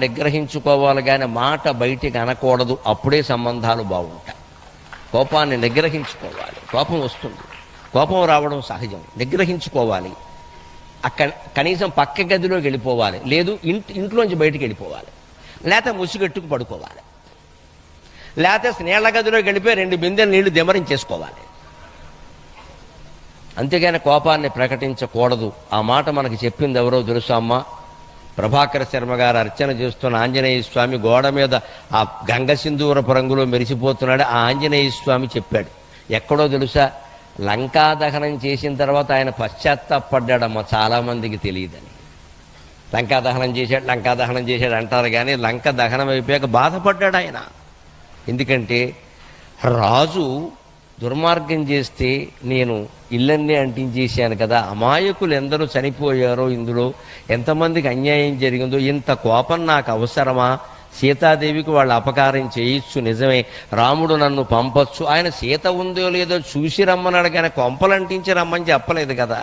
నిగ్రహించుకోవాలి కానీ మాట బయటికి అనకూడదు. అప్పుడే సంబంధాలు బాగుంటాయి. కోపాన్ని నిగ్రహించుకోవాలి. కోపం వస్తుంది, కోపం రావడం సహజం. నిగ్రహించుకోవాలి. అక్కడ కనీసం పక్క గదిలోకి వెళ్ళిపోవాలి, లేదు ఇంట్లోంచి బయటికి వెళ్ళిపోవాలి, లేకపోతే ముసుగెట్టుకు పడుకోవాలి, లేకపోతే నీళ్ల గదిలోకి వెళ్ళిపోయి 2 బిందెలు నీళ్లు దిమరించేసుకోవాలి. అంతేగాని కోపాన్ని ప్రకటించకూడదు. ఆ మాట మనకి చెప్పింది ఎవరో తెలుసా అమ్మా? ప్రభాకర శర్మ గారు అర్చన చేస్తున్న ఆంజనేయ స్వామి గోడ మీద ఆ గంగ సింధూరపు రంగులో మెరిసిపోతున్నాడు. ఆ ఆంజనేయ స్వామి చెప్పాడు. ఎక్కడో తెలుసా? లంకా దహనం చేసిన తర్వాత ఆయన పశ్చాత్తాపడ్డాడమ్మ. చాలామందికి తెలియదని. లంకా దహనం చేశాడు అంటారు కానీ లంక దహనం అయిపోయాక బాధపడ్డాడు ఆయన. ఎందుకంటే రాజు దుర్మార్గం చేస్తే నేను ఇళ్ళన్నీ అంటించేశాను కదా, అమాయకులు ఎందరూ చనిపోయారో, ఇందులో ఎంతమందికి అన్యాయం జరిగిందో, ఇంత కోపం నాకు అవసరమా? సీతాదేవికి వాళ్ళు అపకారం చేయొచ్చు, నిజమే. రాముడు నన్ను పంపొచ్చు. ఆయన సీత ఉందో లేదో చూసి రమ్మన్నాడు కానీ కొంపలంటించి రమ్మని చెప్పలేదు కదా.